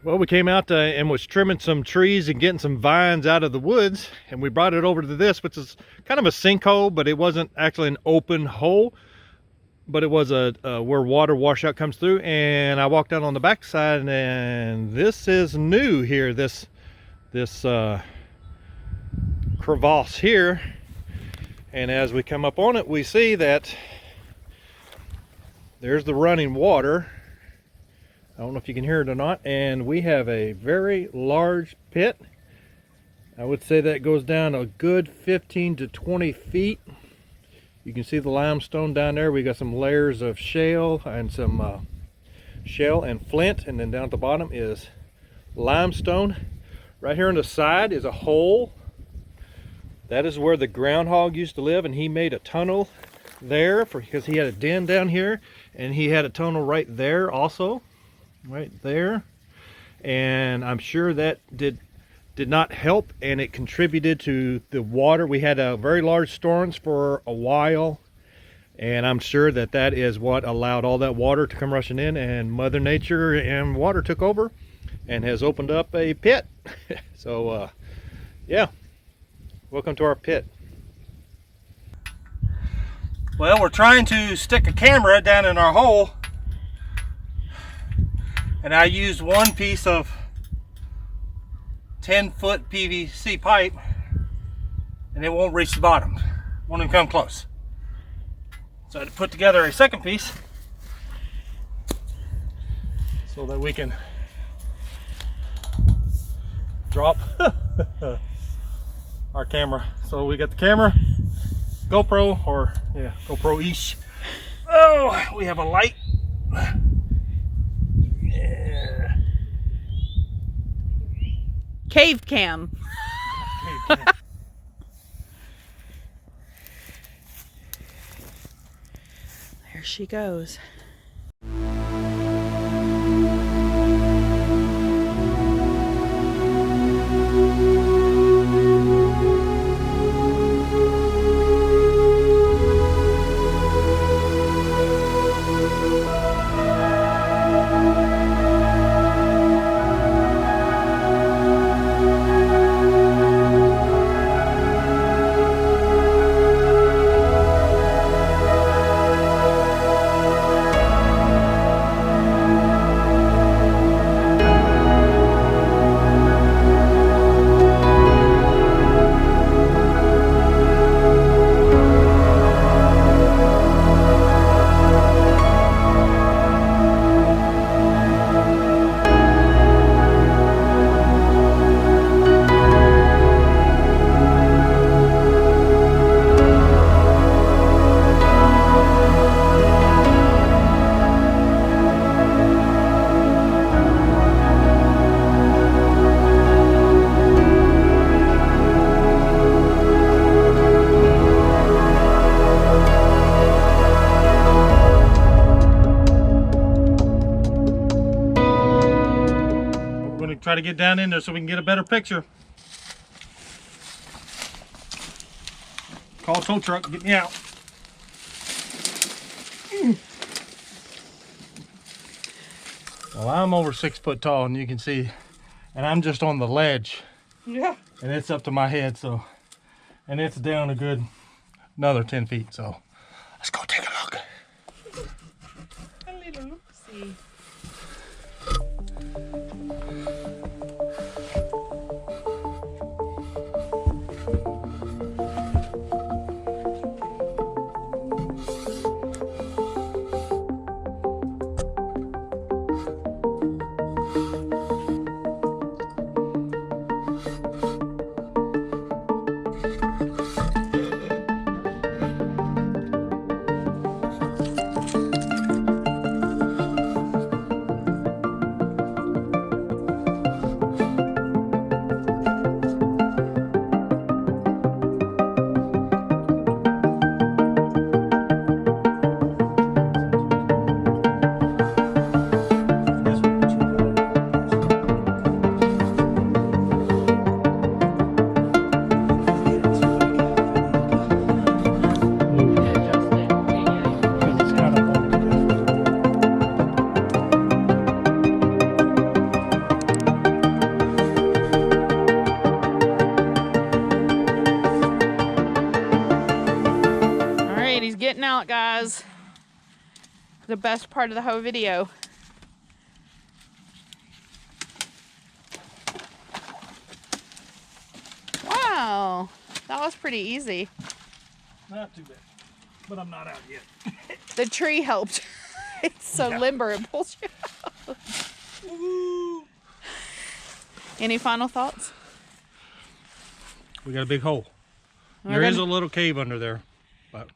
Well, we came out and was trimming some trees and getting some vines out of the woods, and we brought it over to this, which is kind of a sinkhole, but it wasn't actually an open hole, but it was a where water washout comes through. And I walked out on the backside, and this is new here, this crevasse here. And as we come up on it, we see that there's the running water. I don't know if you can hear it or not. And we have a very large pit. I would say that goes down a good 15 to 20 feet. You can see the limestone down there. We got some layers of shale and some shale and flint. And then down at the bottom is limestone. Right here on the side is a hole. That is where the groundhog used to live, and he made a tunnel there because he had a den down here, and he had a tunnel right there also. Right there. And I'm sure that did not help, and it contributed to the water. We had a very large storms for a while, and I'm sure that that is what allowed all that water to come rushing in, and Mother Nature and water took over and has opened up a pit. So yeah, welcome to our pit. Well, we're trying to stick a camera down in our hole, and I used one piece of 10-foot PVC pipe, and it won't reach the bottom. Won't even come close. So I had to put together a second piece so that we can drop our camera. So we got the camera, GoPro, or yeah, GoPro-ish. Oh, we have a light. Yeah. Cave cam. There she goes. Try to get down in there so we can get a better picture. Call a tow truck, get me out. Well, I'm over 6 foot tall, and you can see, and I'm just on the ledge. Yeah. And it's up to my head, so, and it's down a good another 10 feet, so let's go take a look. A little look-see. the best part of the whole video. Wow, that was pretty easy. Not too bad, but I'm not out yet. The tree helped. It's so limber, it pulls you out. Woo. Any final thoughts? We got a big hole. We're There is a gonna- little cave under there, but